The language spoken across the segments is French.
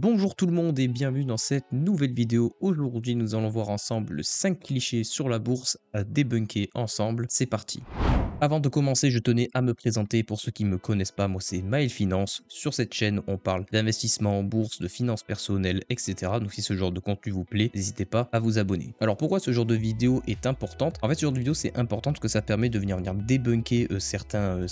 Bonjour tout le monde et bienvenue dans cette nouvelle vidéo. Aujourd'hui, nous allons voir ensemble 5 clichés sur la bourse à débunker ensemble. C'est parti. Avant de commencer, je tenais à me présenter pour ceux qui ne me connaissent pas. Moi, c'est Maël Finance. Sur cette chaîne, on parle d'investissement en bourse, de finances personnelles, etc. Donc, si ce genre de contenu vous plaît, n'hésitez pas à vous abonner. Alors, pourquoi ce genre de vidéo est importante? En fait, ce genre de vidéo, c'est important parce que ça permet de venir débunker certains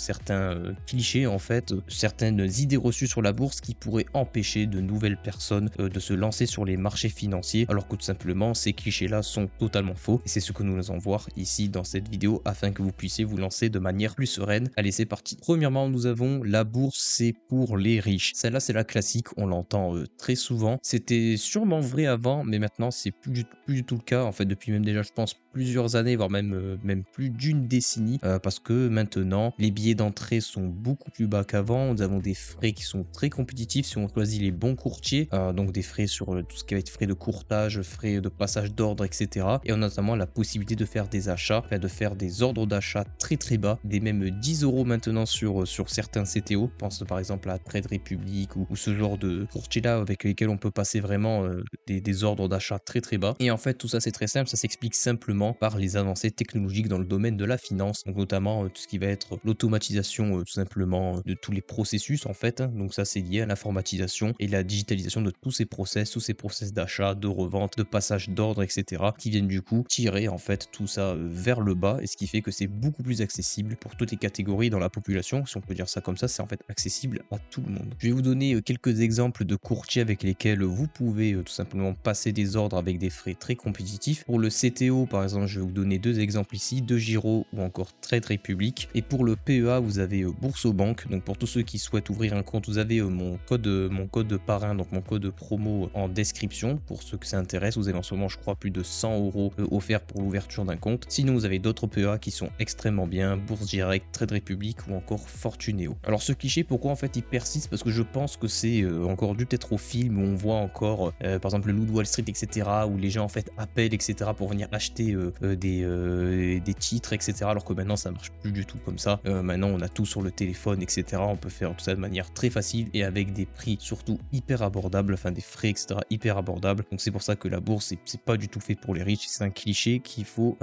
clichés, en fait, certaines idées reçues sur la bourse qui pourraient empêcher de nouvelles personnes de se lancer sur les marchés financiers, alors que tout simplement, ces clichés-là sont totalement faux. Et c'est ce que nous allons voir ici dans cette vidéo afin que vous puissiez vous lancer de manière plus sereine. Allez, c'est parti. Premièrement, nous avons la bourse, c'est pour les riches. Celle-là, c'est la classique, on l'entend très souvent. C'était sûrement vrai avant, mais maintenant, c'est plus du tout le cas. En fait, depuis même déjà, je pense, plusieurs années, voire même plus d'une décennie, parce que maintenant, les billets d'entrée sont beaucoup plus bas qu'avant. Nous avons des frais qui sont très compétitifs si on choisit les bons courtiers, donc des frais sur tout ce qui va être frais de courtage, frais de passage d'ordre, etc. Et on a notamment la possibilité de faire des achats, enfin, de faire des ordres d'achat très bas, des même 10 € maintenant sur certains CTO. Je pense par exemple à Trade Republic ou ce genre de courtier là avec lesquels on peut passer vraiment des ordres d'achat très bas. Et en fait, tout ça c'est très simple, ça s'explique simplement par les avancées technologiques dans le domaine de la finance, donc notamment tout ce qui va être l'automatisation tout simplement de tous les processus en fait, hein. Donc ça c'est lié à l'informatisation et la digitalisation de tous ces process d'achat, de revente, de passage d'ordre, etc. qui viennent du coup tirer en fait tout ça vers le bas, et ce qui fait que c'est beaucoup plus accessible pour toutes les catégories dans la population, si on peut dire ça comme ça. C'est en fait accessible à tout le monde. Je vais vous donner quelques exemples de courtiers avec lesquels vous pouvez tout simplement passer des ordres avec des frais très compétitifs. Pour le CTO par exemple, je vais vous donner deux exemples ici, De Giro ou encore Trade Republic. Et pour le PEA, vous avez Boursobank. Donc pour tous ceux qui souhaitent ouvrir un compte, vous avez mon code parrain, donc mon code promo en description. Pour ceux que ça intéresse, vous avez en ce moment je crois plus de 100 € offerts pour l'ouverture d'un compte. Sinon vous avez d'autres PEA qui sont extrêmement bien, Bourse Direct, Trade Republic ou encore Fortuneo. Alors ce cliché, pourquoi en fait il persiste? Parce que je pense que c'est encore dû peut-être au film où on voit encore par exemple le Loup de Wall Street, etc., où les gens en fait appellent, etc., pour venir acheter des titres, etc., alors que maintenant ça marche plus du tout comme ça. Maintenant on a tout sur le téléphone, etc., on peut faire tout ça de manière très facile et avec des prix surtout hyper abordables, enfin des frais, etc., hyper abordables. Donc c'est pour ça que la bourse c'est pas du tout fait pour les riches, c'est un cliché qu'il faut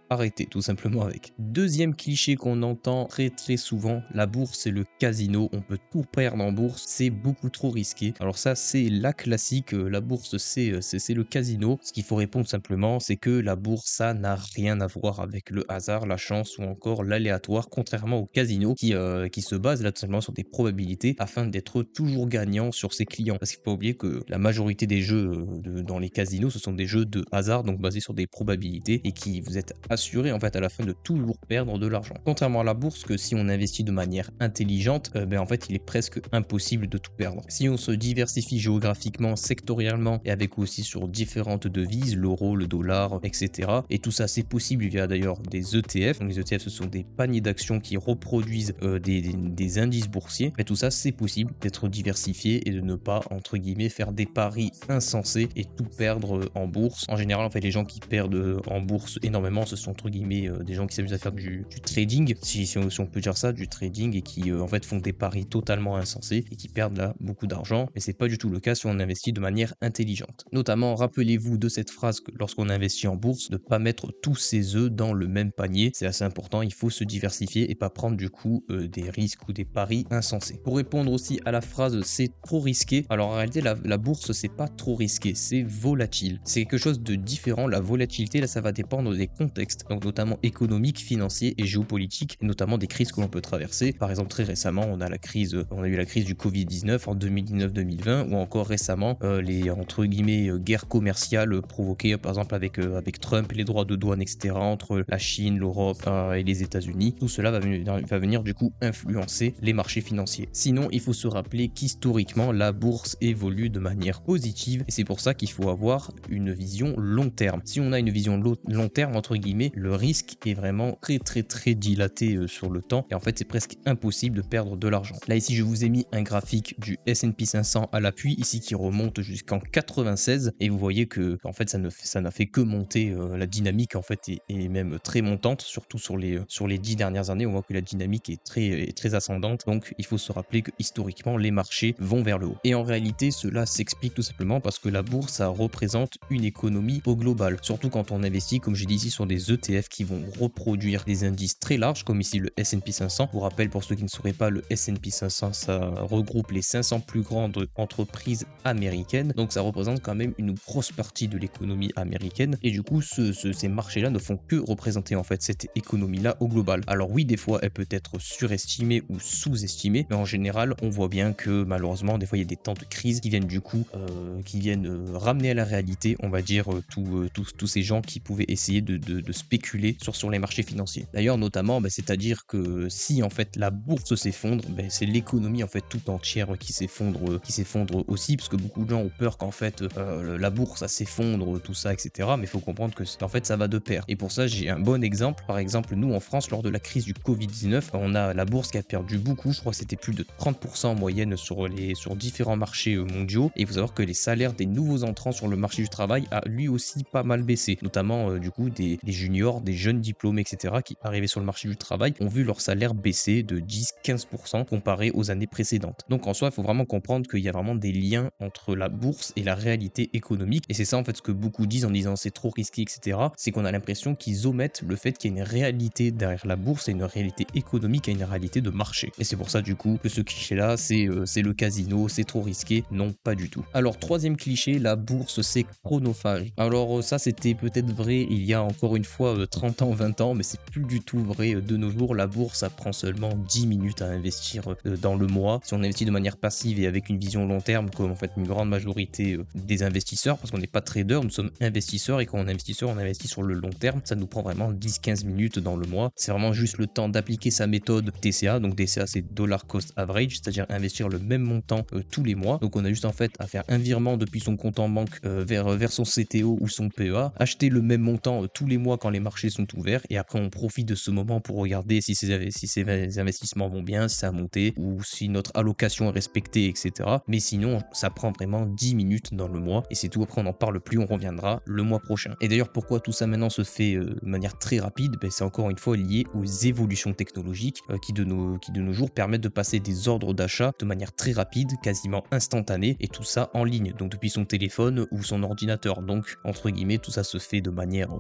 arrêter tout simplement avec. Deuxième cliché qu'on entend très souvent, la bourse c'est le casino, on peut tout perdre en bourse, c'est beaucoup trop risqué. Alors ça c'est la classique, la bourse c'est le casino. Ce qu'il faut répondre simplement, c'est que la bourse ça n'a rien à voir avec le hasard, la chance ou encore l'aléatoire, contrairement au casino qui se base là tout simplement sur des probabilités afin d'être toujours gagnant sur ses clients. Parce qu'il faut pas oublier que la majorité des jeux dans les casinos, ce sont des jeux de hasard, donc basés sur des probabilités et qui vous êtes assuré en fait à la fin de toujours perdre de l'argent. Contrairement à la bourse, que si on investit de manière intelligente, en fait il est presque impossible de tout perdre. Si on se diversifie géographiquement, sectoriellement et avec aussi sur différentes devises, l'euro, le dollar, etc. Et tout ça c'est possible via d'ailleurs des ETF. Donc les ETF ce sont des paniers d'actions qui reproduisent des indices boursiers. Et tout ça c'est possible d'être diversifié et de ne pas entre guillemets faire des paris insensés et tout perdre en bourse. En général en fait les gens qui perdent en bourse énormément, ce sont entre guillemets des gens qui s'amusent à faire du trading, si on peut dire ça, du trading, et qui en fait font des paris totalement insensés et qui perdent là beaucoup d'argent. Mais c'est pas du tout le cas si on investit de manière intelligente. Notamment, rappelez-vous de cette phrase que lorsqu'on investit en bourse, de pas mettre tous ses œufs dans le même panier. C'est assez important, il faut se diversifier et pas prendre du coup des risques ou des paris insensés. Pour répondre aussi à la phrase c'est trop risqué, alors en réalité la bourse c'est pas trop risqué, c'est volatile. C'est quelque chose de différent. La volatilité là ça va dépendre des contextes, donc notamment économiques, financiers et géopolitiques, et notamment des crises que l'on peut traverser. Par exemple très récemment on a eu la crise du Covid-19 en 2019-2020, ou encore récemment les entre guillemets guerres commerciales provoquées par exemple avec Trump et les droits de douane, etc., entre la Chine, l'Europe et les États-Unis. Tout cela va venir du coup influencer les marchés financiers. Sinon il faut se rappeler qu'historiquement la bourse évolue de manière positive, et c'est pour ça qu'il faut avoir une vision long terme. Si on a une vision long terme entre guillemets, le risque est vraiment très dilaté sur le temps et en fait c'est presque impossible de perdre de l'argent. Là ici je vous ai mis un graphique du S&P 500 à l'appui ici qui remonte jusqu'en 96 et vous voyez que en fait ça n'a fait que monter, la dynamique en fait est même très montante, surtout sur les 10 dernières années. On voit que la dynamique est très ascendante, donc il faut se rappeler que historiquement les marchés vont vers le haut. Et en réalité cela s'explique tout simplement parce que la bourse ça représente une économie au global, surtout quand on investit comme j'ai dit ici sur des ETF qui vont reproduire des indices très larges comme ici le S&P 500. Pour rappel, pour ceux qui ne sauraient pas, le S&P 500 ça regroupe les 500 plus grandes entreprises américaines, donc ça représente quand même une grosse partie de l'économie américaine et du coup ces marchés là ne font que représenter en fait cette économie là au global. Alors oui, des fois elle peut être surestimée ou sous-estimée, mais en général on voit bien que malheureusement des fois il y a des temps de crise qui viennent du coup ramener à la réalité, on va dire, tous ces gens qui pouvaient essayer de spéculer sur les marchés financiers. D'ailleurs notamment c'est-à-dire que si en fait la bourse s'effondre, c'est l'économie en fait tout entière qui s'effondre aussi, parce que beaucoup de gens ont peur qu'en fait la bourse ça s'effondre, tout ça, etc. Mais il faut comprendre que en fait ça va de pair. Et pour ça j'ai un bon exemple. Par exemple nous en France lors de la crise du Covid-19, on a la bourse qui a perdu beaucoup, je crois que c'était plus de 30% en moyenne sur différents marchés mondiaux. Et il faut savoir que les salaires des nouveaux entrants sur le marché du travail a lui aussi pas mal baissé, notamment du coup des juniors, des jeunes diplômés, etc. qui arrivaient sur le marché du travail ont vu leur salaire baisser de 10-15% comparé aux années précédentes. Donc en soi il faut vraiment comprendre qu'il y a vraiment des liens entre la bourse et la réalité économique, et c'est ça en fait ce que beaucoup disent en disant c'est trop risqué, etc. C'est qu'on a l'impression qu'ils omettent le fait qu'il y a une réalité derrière la bourse et une réalité économique et une réalité de marché. Et c'est pour ça du coup que ce cliché là c'est le casino, c'est trop risqué. Non, pas du tout. Alors troisième cliché, la bourse c'est chronophage. Alors ça c'était peut-être vrai il y a encore une fois 30 ans, 20 ans, mais c'est plus du tout vrai de nos jours. La bourse ça prend seulement 10 minutes à investir dans le mois. Si on investit de manière passive et avec une vision long terme, comme en fait une grande majorité des investisseurs, parce qu'on n'est pas trader, nous sommes investisseurs, et quand on est investisseur, on investit sur le long terme, ça nous prend vraiment 10-15 minutes dans le mois. C'est vraiment juste le temps d'appliquer sa méthode DCA. Donc DCA c'est Dollar Cost Average, c'est-à-dire investir le même montant tous les mois. Donc on a juste en fait à faire un virement depuis son compte en banque vers son CTO ou son PEA, acheter le même montant tous les mois quand les marchés sont ouverts, et après on profite de ce moment pour regarder si ces investissements vont bien, si ça a monté ou si notre allocation est respectée, etc. Mais sinon ça prend vraiment 10 minutes dans le mois et c'est tout. Après on n'en parle plus, on reviendra le mois prochain. Et d'ailleurs pourquoi tout ça maintenant se fait de manière très rapide, c'est encore une fois lié aux évolutions technologiques qui de nos jours permettent de passer des ordres d'achat de manière très rapide, quasiment instantanée, et tout ça en ligne, donc depuis son téléphone ou son ordinateur. Donc entre guillemets tout ça se fait de manière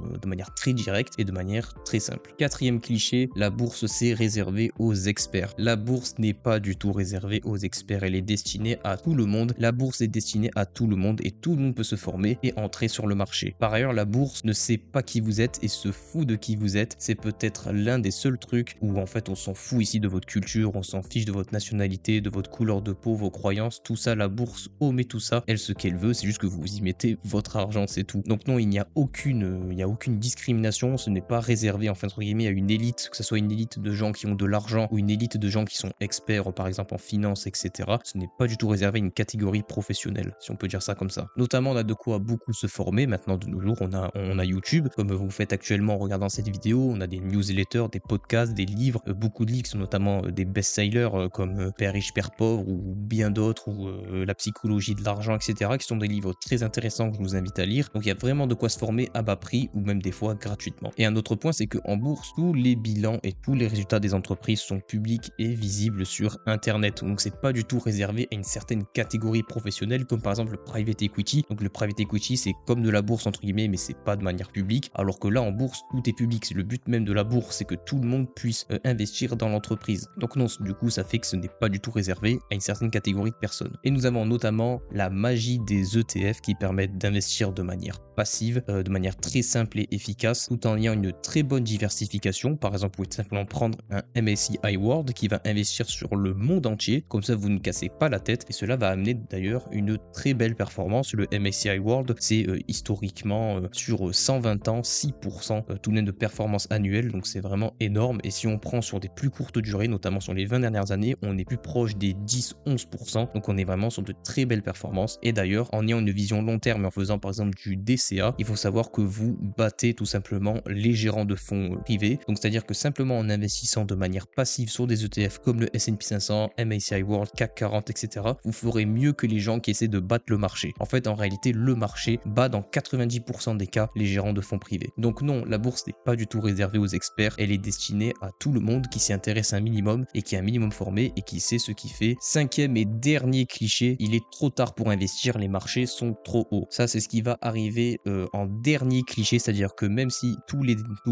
très directe et de manière très simple. Quatrième cliché, la bourse c'est réservé aux experts. La bourse n'est pas du tout réservée aux experts, elle est destinée à tout le monde. La bourse est destinée à tout le monde et tout le monde peut se former et entrer sur le marché. Par ailleurs, la bourse ne sait pas qui vous êtes et se fout de qui vous êtes. C'est peut-être l'un des seuls trucs où en fait on s'en fout ici de votre culture, on s'en fiche de votre nationalité, de votre couleur de peau, vos croyances, tout ça. La bourse omet tout ça, elle ce qu'elle veut, c'est juste que vous y mettez votre argent, c'est tout. Donc non, il n'y a aucune discrimination, ce n'est pas réservé en fait entre guillemets à une élite, que ce soit une élite de gens qui ont de l'argent ou une élite de gens qui sont experts par exemple en finance, etc. Ce n'est pas du tout réservé à une catégorie professionnelle, si on peut dire ça comme ça. Notamment on a de quoi beaucoup se former maintenant de nos jours, on a YouTube, comme vous faites actuellement en regardant cette vidéo, on a des newsletters, des podcasts, des livres, beaucoup de livres qui sont notamment des best-sellers comme Père riche, Père pauvre ou bien d'autres, ou La psychologie de l'argent, etc. qui sont des livres très intéressants que je vous invite à lire. Donc il y a vraiment de quoi se former à bas prix ou même des fois gratuitement. Et un autre point, c'est qu'en bourse, tous les bilans et tous les résultats des entreprises sont publics et visibles sur internet. Donc c'est pas du tout réservé à une certaine catégorie professionnelle comme par exemple le private equity. Donc le private equity c'est comme de la bourse entre guillemets, mais c'est pas de manière publique, alors que là en bourse tout est public. C'est le but même de la bourse, c'est que tout le monde puisse investir dans l'entreprise. Donc non, du coup ça fait que ce n'est pas du tout réservé à une certaine catégorie de personnes. Et nous avons notamment la magie des ETF qui permettent d'investir de manière passive, de manière très simple et efficace, tout en ayant une très bonne diversification. Par exemple, vous pouvez simplement prendre un MSCI World qui va investir sur le monde entier, comme ça vous ne cassez pas la tête, et cela va amener d'ailleurs une très belle performance. Le MSCI World, c'est historiquement sur 120 ans, 6% tout de même de performance annuelle, donc c'est vraiment énorme. Et si on prend sur des plus courtes durées, notamment sur les 20 dernières années, on est plus proche des 10-11%, donc on est vraiment sur de très belles performances. Et d'ailleurs, en ayant une vision long terme et en faisant par exemple du DCA, il faut savoir que vous battez tout simplement les gérants de fonds privés. Donc c'est-à-dire que simplement en investissant de manière passive sur des ETF comme le S&P 500, MSCI World, CAC 40, etc., vous ferez mieux que les gens qui essaient de battre le marché. En fait, en réalité, le marché bat dans 90% des cas les gérants de fonds privés. Donc non, la bourse n'est pas du tout réservée aux experts, elle est destinée à tout le monde qui s'y intéresse un minimum et qui est un minimum formé et qui sait ce qu'il fait. Cinquième et dernier cliché, il est trop tard pour investir, les marchés sont trop hauts. Ça, c'est ce qui va arriver en dernier cliché, c'est-à-dire que même si tous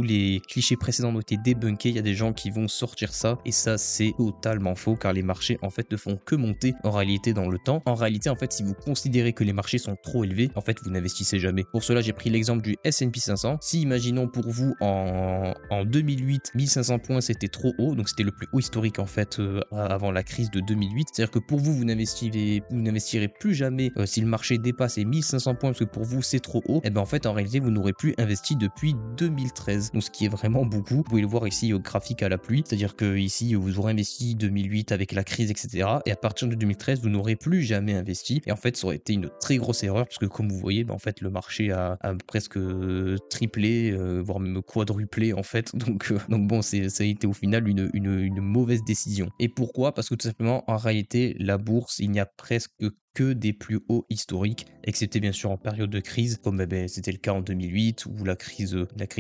les clichés précédents ont été débunkés, il y a des gens qui vont sortir ça et ça, c'est totalement faux car les marchés en fait ne font que monter en réalité dans le temps. En réalité, en fait, si vous considérez que les marchés sont trop élevés, en fait, vous n'investissez jamais. Pour cela, j'ai pris l'exemple du S&P 500. Si, imaginons pour vous, en 2008, 1500 points, c'était trop haut, donc c'était le plus haut historique en fait avant la crise de 2008. C'est-à-dire que pour vous, vous n'investirez plus jamais si le marché dépasse les 1500 points parce que pour vous, c'est trop haut. Et bien en fait, en réalité, vous n'aurez plus investi depuis 2013. Donc ce qui est vraiment beaucoup. Vous pouvez le voir ici au graphique à la pluie. C'est-à-dire que ici, vous aurez investi 2008 avec la crise, etc. Et à partir de 2013, vous n'aurez plus jamais investi. Et en fait, ça aurait été une très grosse erreur parce que comme vous voyez, en fait, le marché a presque triplé, voire même quadruplé en fait. Donc bon, ça a été au final une mauvaise décision. Et pourquoi? Parce que tout simplement, en réalité, la bourse, il n'y a presque que des plus hauts historiques, excepté bien sûr en période de crise, comme c'était le cas en 2008, ou la crise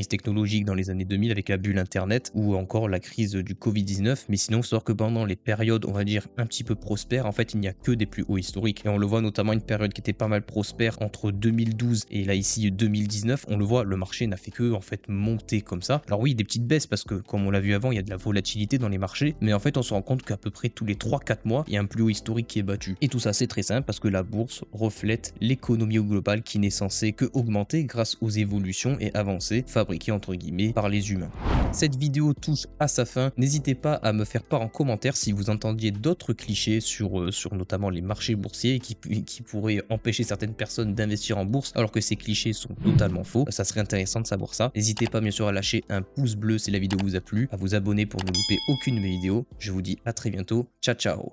technologique dans les années 2000 avec la bulle Internet, ou encore la crise du Covid-19. Mais sinon, sauf que pendant les périodes, on va dire, un petit peu prospères, en fait, il n'y a que des plus hauts historiques. Et on le voit notamment une période qui était pas mal prospère entre 2012 et là ici 2019. On le voit, le marché n'a fait que en fait monter comme ça. Alors oui, des petites baisses parce que comme on l'a vu avant, il y a de la volatilité dans les marchés, mais en fait, on se rend compte qu'à peu près tous les 3-4 mois, il y a un plus haut historique qui est battu. Et tout ça, c'est très simple parce que la bourse reflète l'économie globale qui n'est censée que augmenter grâce aux évolutions et avancées fabriquées entre guillemets par les humains. Cette vidéo touche à sa fin. N'hésitez pas à me faire part en commentaire si vous entendiez d'autres clichés sur notamment les marchés boursiers qui pourraient empêcher certaines personnes d'investir en bourse alors que ces clichés sont totalement faux. Ça serait intéressant de savoir ça. N'hésitez pas bien sûr à lâcher un pouce bleu si la vidéo vous a plu, à vous abonner pour ne louper aucune de mes vidéos. Je vous dis à très bientôt. Ciao ciao.